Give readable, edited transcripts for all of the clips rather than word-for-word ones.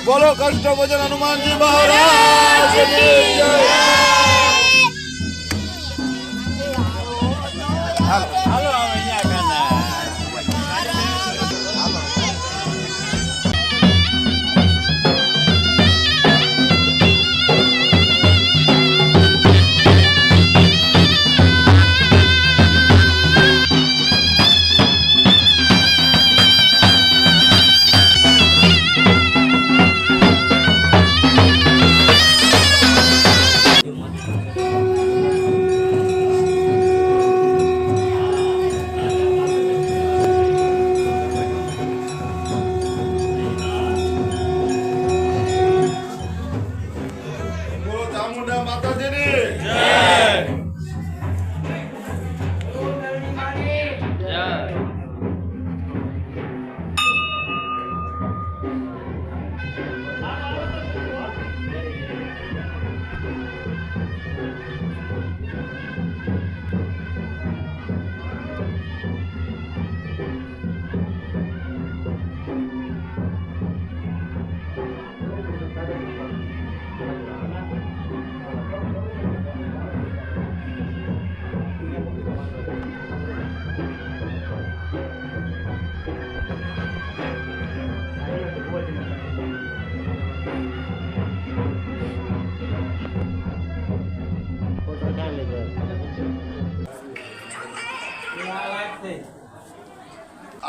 બોલો કષ્ટ ભજન હનુમાનજી મહારાજ કી જય।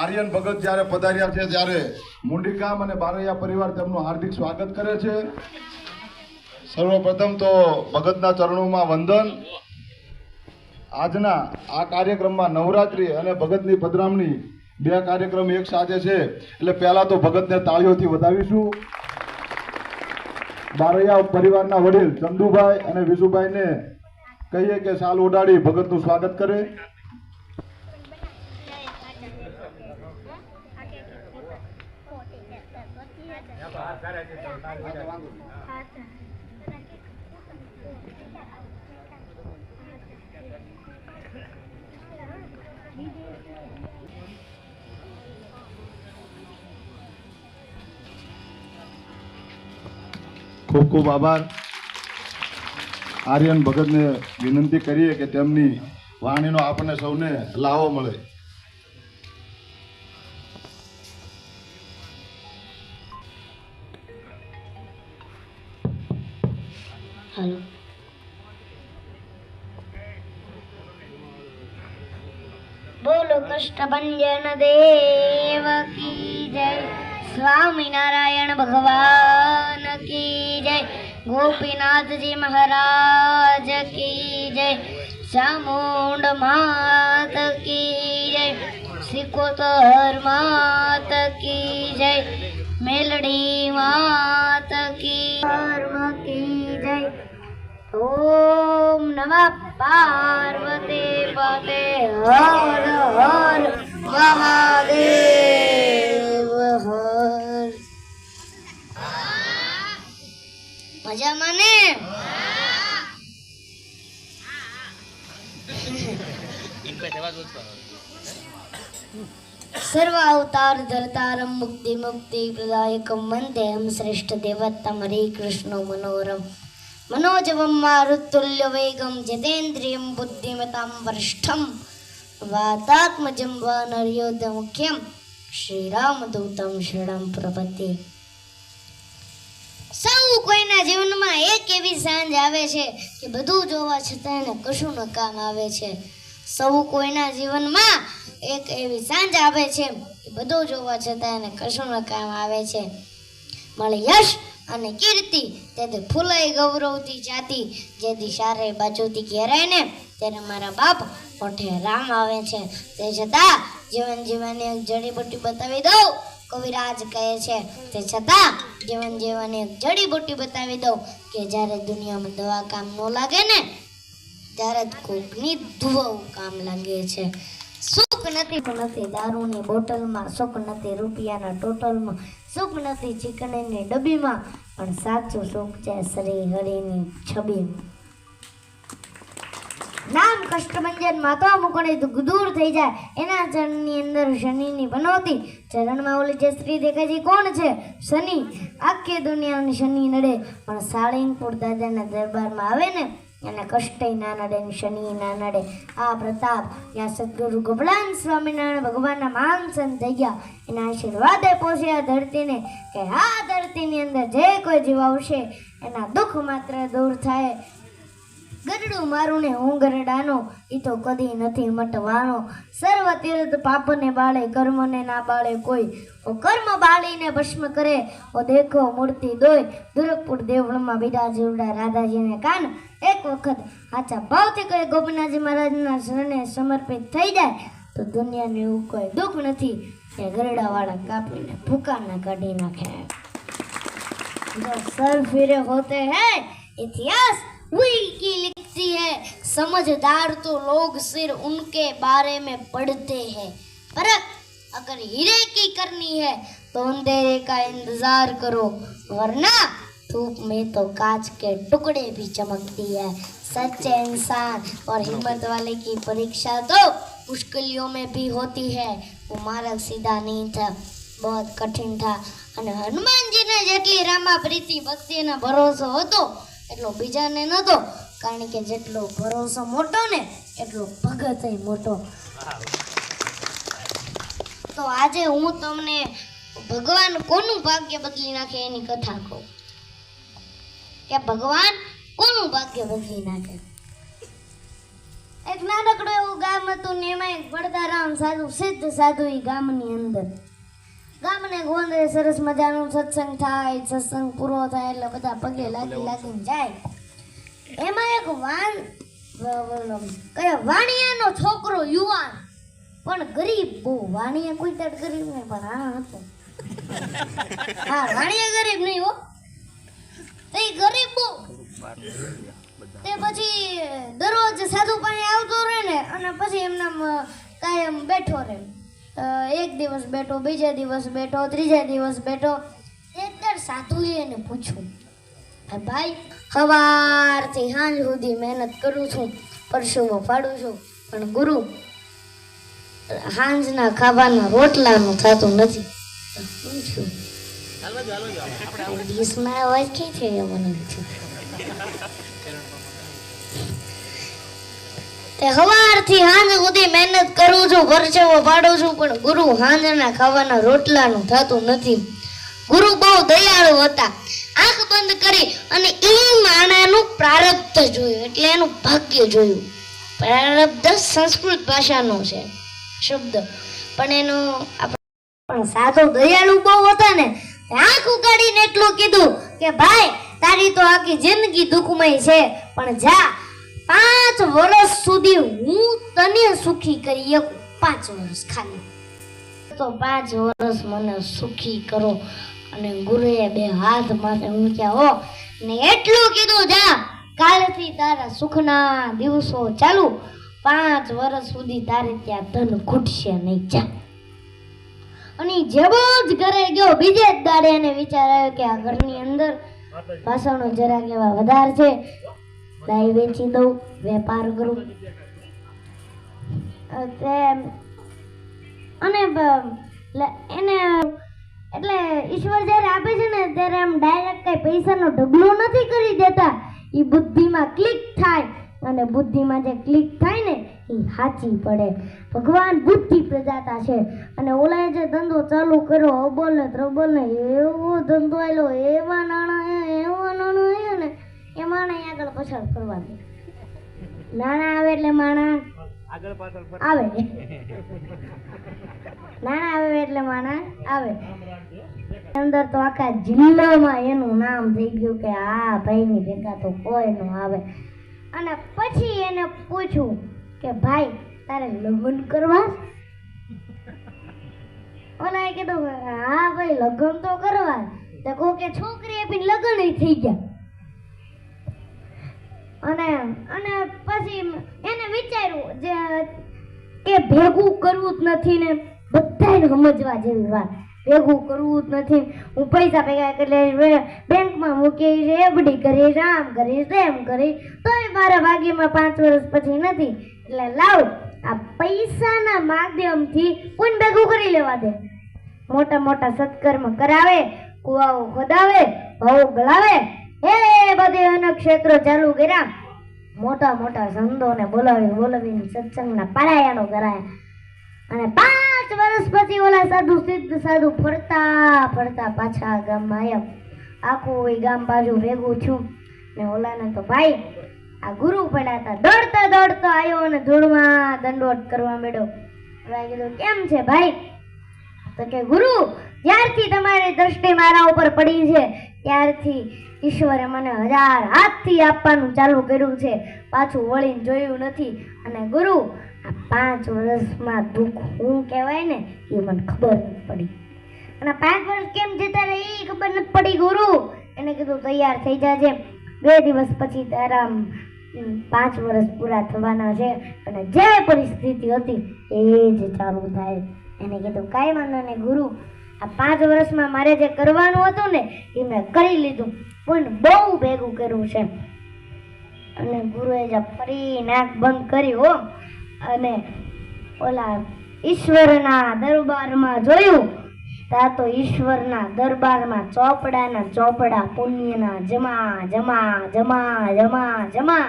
આર્યન ભગત જ્યારે પધાર્યા છે ત્યારે મુંડીકામ અને બારૈયા પરિવાર તેમનું હાર્દિક સ્વાગત કરે છે। સર્વપ્રથમ તો ભગતના ચરણોમાં વંદન। આજના આ કાર્યક્રમમાં નવરાત્રી અને ભગતની પધરામણી બે કાર્યક્રમ એક સાથે છે, એટલે પહેલા તો ભગતને તાળીઓથી વધાવીશું। બારૈયા પરિવારના વડીલ ચંદુભાઈ અને વિશુભાઈને કહીએ કે શાલ ઓઢાડી ભગતનું સ્વાગત કરે। ખૂબ ખૂબ આભાર। આર્યન ભગતને વિનંતી કરીએ કે તેમની વાણીનો આપણને સૌને લાવો મળે। हेलो बोलो कष्टभंजन देव की जय। स्वामी नारायण भगवान की जय। गोपीनाथ जी महाराज की जय। चामुंड मात की जय। सिकोतर मात की जय। मेलडी मात की जय। ओम नमः पार्वती पते हर हर महादेव हर। मजा माने सर्व अवतार धरतारम मुक्ति मुक्ति प्रदायकम वंदे हम श्रेष्ठ देवतम हरे कृष्ण मनोरम मनोजवम मारुतुल्य वेगम जितेन्द्रियम बुद्धिमतां वरिष्ठम वातात्मजं वानरयोध मुख्यम श्रीरामदूतं शरणं प्रपद्ये। સૌ કોઈના જીવનમાં એક એવી સાંજ આવે છે કે બધું જોવા છતાં એને કશું ન કામ આવે છે। સૌ કોઈના જીવનમાં એક એવી સાંજ આવે છે કે બધું જોવા છતાં એને કશું ન કામ આવે છે। મળે યશ અને કીર્તિ તેથી ફૂલાઈ ગૌરવથી જાતિ જેથી સારે બાજુથી ઘેરાય ને ત્યારે મારા બાપ મોઢે રામ આવે છે. તે છતાં જીવન જીવવાની એક જડીબુટ્ટી બતાવી દઉં, કવિરાજ કહે છે. તે છતાં જીવન જીવવાની એક જડીબુટ્ટી બતાવી દઉં કે જ્યારે દુનિયામાં દવા કામ ન લાગે ને ત્યારે જ કોકની દુવાઓ કામ લાગે છે. સુખ નથી દારૂની બોટલમાં, સુખ નથી રૂપિયાના ટોટલમાં, સુખ નથી ચીકણીની ડબ્બીમાં, પણ સાચું સુખ છે શ્રી હરિની છબીમાં. નામ કષ્ટભંજન માતા મુકણી દૂર થઈ જાય એના ચરણની અંદર શનિની પનોતી. ચરણમાં ઓલી જે સ્ત્રી દેખાય છે કોણ છે? શનિ. આખી દુનિયાની શનિ નડે પણ સાળીંગપુર દાદાના દરબારમાં આવે ને એને કષ્ટય ના નડે ને શનિ ના નડે. આ પ્રતાપ ત્યાં સદગુરુ ગોપલાન સ્વામિનારાયણ ભગવાનના માન સંત થઈ ગયા. એના આશીર્વાદે પહોંચ્યા ધરતીને કે આ ધરતીની અંદર જે કોઈ જીવ આવશે એના દુઃખ માત્ર દૂર થાય. ગરડું મારું ને હું ગરડાનો, એ તો કદી નથી મટવાનો. સર્વ તીર્થ પાપને બાળે કર્મને ના બાળે કોઈ, ઓ કર્મ બાળીને ભસ્મ કરે, ઓ દેખો મૂર્તિ દોય. દુરકપુર દેવળમાં બીજા જીવડા રાધાજીને કાન એક વખત સાચા ભાવથી કોઈ ગોપીનાથજી મહારાજના શરણે સમર્પિત થઈ જાય તો દુનિયાનું એવું કોઈ દુઃખ નથી કે ગરડાવાળા કાપીને ફૂકાના કાઢી નાખે. જો સર ફિરે હોતે હૈ इतिहास वही की लिखती है, समझदार तो लोग सिर उनके बारे में पढ़ते हैं. परख अगर हीरे की करनी है तो अंधेरे का इंतजार करो, वरना धूप में तो कांच के टुकड़े भी चमकती है. सच्चे इंसान और हिम्मत वाले की परीक्षा तो मुश्किलों में भी होती है. वो मार्ग सीधा नहीं था, बहुत कठिन था. અને હનુમાનજીને જેટલી રામા પ્રીતિ ભક્તિનો ભરોસો હતો એટલો બીજાને નહોતો, કારણ કે જેટલો ભરોસો મોટો ને એટલો ભગતય મોટો. તો આજે હું તમને ભગવાન કોનું ભાગ્ય બદલી નાખે એની કથા કહું કે ભગવાન કોનું ભાગ્ય બદલી નાખે. એક નાનકડું એવું ગામ હતું ને એમાં એક પડદારામ સાધુ, સિદ્ધ સાધુ એ ગામની અંદર. ગામને ગોંદરે સરસ મજાનું સત્સંગ થાય, સત્સંગ પૂરો થાય એટલે બધા પગે લાગીને જાય. એમાં એક વાણિયાનો છોકરો યુવાન પણ ગરીબ બહુ. વાણિયા કોઈ તડ ગરીબ નહીં પણ આ હતો. હા, વાણિયા ગરીબ નહીં હો, તે ગરીબ બહુ. તે પછી દરરોજ સાધુ પાસે આવતો રહે ને અને પછી એમના કાયમ બેઠો રહે. એક દિવસ બેઠો, બીજા દિવસ બેઠો, ત્રીજા દિવસ બેઠો. એકવાર સાધુએ એને પૂછ્યું, ભાઈ સવારથી સાંજ સુધી મહેનત કરું છું, પરસેવો પાડું છું, પણ ગુરુ સાંજના ખાવાના રોટલાનું થતું નથી. પૂછ્યું વીસમાં અવાજ કઈ છે મને તે સવારથી સાંજ સુધી મહેનત કરું છું, પરસેવો પાડું છું, પણ ગુરુ સાંજના ખાવાના રોટલાનું થતું નથી. ગુરુ બહુ દયાળુ હતા. આંખ બંધ કરી અને એ માણાનું પ્રારબ્ધ જોયું, એટલે એનું ભાગ્ય જોયું. પ્રારબ્ધ સંસ્કૃત ભાષાનો છે શબ્દ, પણ એનો પણ સાધુ દયાળુ બહુ હતા ને, આંખ ઉગાડીને એટલું કીધું કે ભાઈ તારી તો આખી જિંદગી દુઃખમય છે, પણ જા 5 વર્ષ સુધી હું તને સુખી કરી શકું. 5 વર્ષ ખાલી તો 5 વર્ષ મને સુખી કરો. અને ગુરુએ 2 હાથ માથે મૂક્યા હો ને એટલું કીધું, જા કાલથી તારા સુખના દિવસો ચાલુ, 5 વર્ષ સુધી તારે ત્યાં ધન ખૂટશે નહીં, જા. અને જેવો જ ઘરે ગયો બીજે જ દાડે એને વિચાર આવ્યો કે આ ઘરની અંદર પાછળનો જરાક એવા વધાર છે, ગાય વેચી દઉં, વેપાર કરું. અને એને એટલે ઈશ્વર જ્યારે આપે છે ને ત્યારે આમ ડાયરેક્ટ કઈ પૈસાનો ઢગલો નથી કરી દેતા. એ બુદ્ધિમાં ક્લિક થાય અને બુદ્ધિમાં જે ક્લિક થાય ને એ સાચી પડે. ભગવાન બુદ્ધિ પ્રદાતા છે. અને ઓલાએ જે ધંધો ચાલુ કર્યો અબોલ ને ત્રબોલ ને એવો ધંધો આવેલો, એવા નાણાં આવ્યા ને એ માણા આગળ પાછળ કરવા દે. નાણાં આવે એટલે માણા આગળ પાછળ આવે, નાણાં આવે એટલે માણા આવે. અંદર તો આખા જિલ્લામાં એનું નામ થઈ ગયું કે આ ભાઈની ભેગા તો કોઈ ન આવે. અને પછી એને પૂછ્યું કે ભાઈ તારે લગ્ન કરવા છે? ઓલાએ કીધું હા ભાઈ લગ્ન તો કરવા. તો કોકે છોકરી આપીને લગ્ન થઈ ગયા. અને પછી એને વિચાર્યું જે કે ભેગું કરવું જ નથી ને બધાને સમજવા જેવી વાત. ભેગું કરવું જ નથી, હું પૈસા ભેગા કરી બેંકમાં મૂકીશ, એફડી કરીશ, આમ કરીશ, તેમ કરીશ, તોય મારા ભાગ્યમાં 5 વર્ષ પછી નથી. એટલે લાવ આ પૈસાના માધ્યમથી કોઈને ભેગું કરી લેવા દે. મોટા મોટા સત્કર્મ કરાવે, કુવાઓ ખોદાવે, ભાવ ગળાવે, એ બધે અનેક ક્ષેત્રો ચાલુ કર્યા. મોટા મોટા સંતોને બોલાવીને સત્સંગના પારાયણો કરાયા. અને 5 વર્ષ પછી ઓલા સાધુ સિદ્ધ સાધુ ફરતા ફરતા પાછા ગામમાં આવ્યા. આખું એ ગામ બાજુ ભેગું થયું ને ઓલાને તો ભાઈ આ ગુરુ પડ્યા હતા. દોડતો દોડતો આવ્યો અને ધૂળમાં દંડવત કરવા માંડ્યો. હવે કીધું કેમ છે ભાઈ? તો કે ગુરુ, જ્યારથી તમારી દ્રષ્ટિ મારા ઉપર પડી છે ત્યારથી ઈશ્વરે મને 1000 હાથથી આપવાનું ચાલુ કર્યું છે, પાછું વળીને જોયું નથી. અને ગુરુ, આ 5 વર્ષમાં દુઃખ શું કહેવાય ને એ મને ખબર નથી પડી. અને 5 વર્ષ કેમ જતા રહે એ ખબર નથી પડી. ગુરુ એને કીધું તૈયાર થઈ જાજે, 2 દિવસ પછી તારા 5 વર્ષ પૂરા થવાના છે અને જે પરિસ્થિતિ હતી એ જ ચાલુ થાય. એને કીધું કાંઈ વાંધો નહીં ગુરુ, આ 5 વર્ષમાં મારે જે કરવાનું હતું ને એ મેં કરી લીધું, પણ બહુ ભેગું કર્યું છે. અને ગુરુએ જે ફરી નાક બંધ કરી હો અને ઓલા ઈશ્વરના દરબારમાં જોયું તા તો ઈશ્વરના દરબારમાં ચોપડાના ચોપડા પુણ્યના જમા જમા જમા જમા જમા.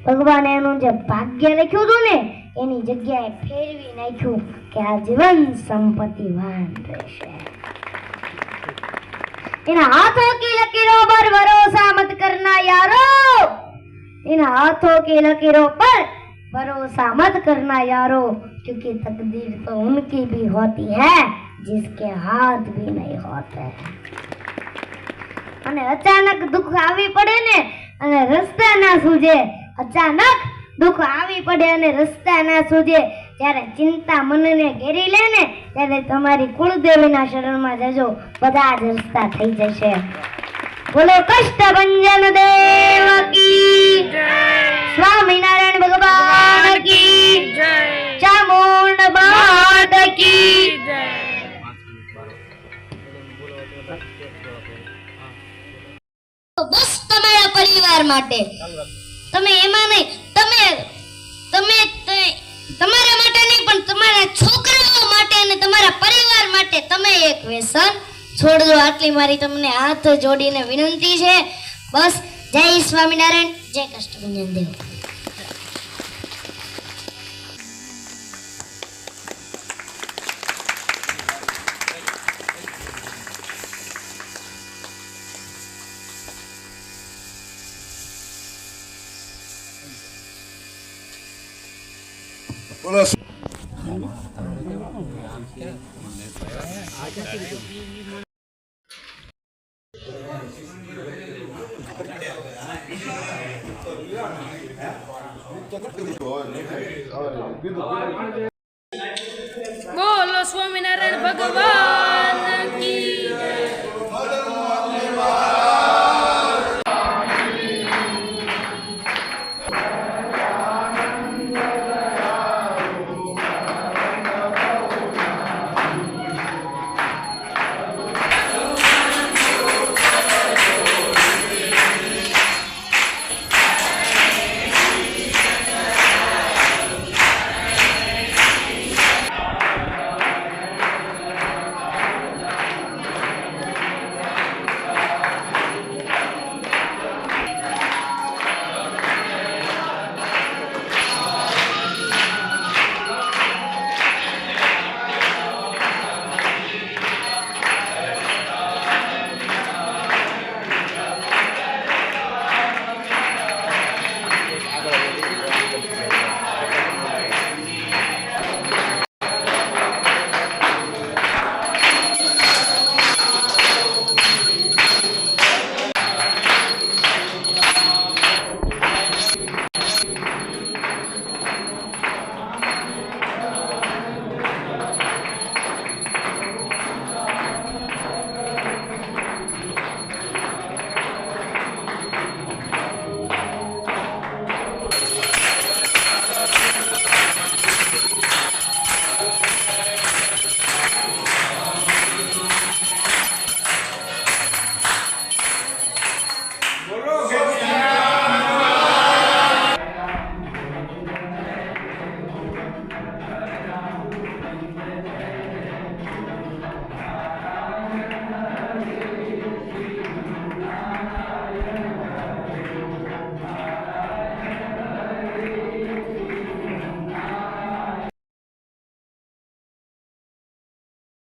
ભગવાને એનું જે ભાગ્ય લખ્યું હતું ને એની જગ્યાએ ફેરવી નાખ્યું કે આ જીવન સંપત્તિવાન રહેશે. इन हाथों की लकीरों पर भरोसा मत करना यारो, इन हाथों की लकीरों पर भरोसा मत करना यारो, क्योंकि तकदीर तो उनकी भी होती है जिसके हाथ भी नहीं होते. અને અચાનક દુઃખ આવી પડે ને અને રસ્તા ના સૂજે, અચાનક દુઃખ આવી પડે અને રસ્તા ના સૂજે, ત્યારે ચિંતા મનને ઘેરી લે ને ત્યારે તમારી કુળદેવીના શરણમાં જજો, બધા જ રસ્તા થઈ જશે. બોલો કષ્ટભંજન દેવ કી જય, સ્વામિનારાયણ ભગવાન કી જય, ચામુંડ માત કી જય. બસ તમારા પરિવાર માટે, તમે એમાં નહીં, તમે તમારા માટે નહીં પણ તમારા છોકરાઓ માટે અને તમારા પરિવાર માટે તમે એક વ્યસન છોડજો. આટલી મારી તમને હાથ જોડીને વિનંતી છે. બસ જય સ્વામિનારાયણ, જય કષ્ટભંજન દેવ. બોલો. બોલો સ્વામિનારાયણ ભગવાન